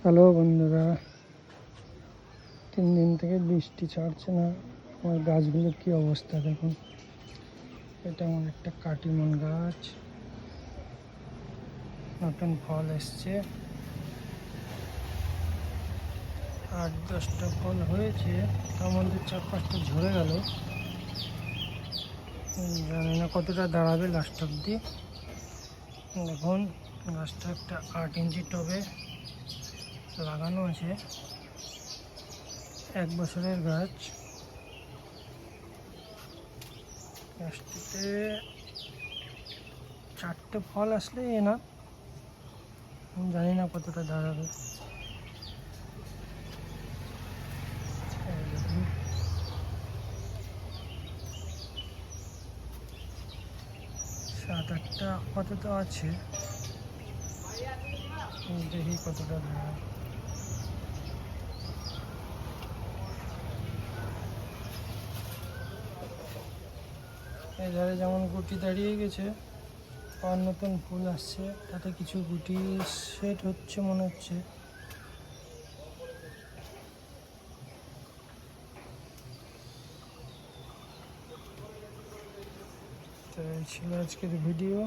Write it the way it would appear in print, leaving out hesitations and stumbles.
Hello বন্ধুরা, 3 দিন থেকে বৃষ্টি ছাড়ছে না। আমার গাছগুলোর কি অবস্থা দেখুন। এটা আমার একটা কাটিমন গাছ, নতুন ফল এসছে। 8-10টা ফল হয়েছে, তার মধ্যে 4-5টা ঝরে গেল। জানি না কতটা দাঁড়াবে লাস্ট অব্দি। দেখুন, গাছটা একটা 8 ইঞ্চি টবে লাগানো আছে, 1 বছরের গাছ। গাছটিতে 4টে ফল আসলেই না, জানি না কতটা দাঁড়াবে। দেখুন, 7-8টা আপাতত আছে, দেখি কতটা দাঁড়ায়। এই ধারে যেমন গুটি দাঁড়িয়ে গেছে, আর নতুন ফুল আসছে, তাতে কিছু গুটি সেট হচ্ছে মনে হচ্ছে। তো এই ছিল আজকের ভিডিও।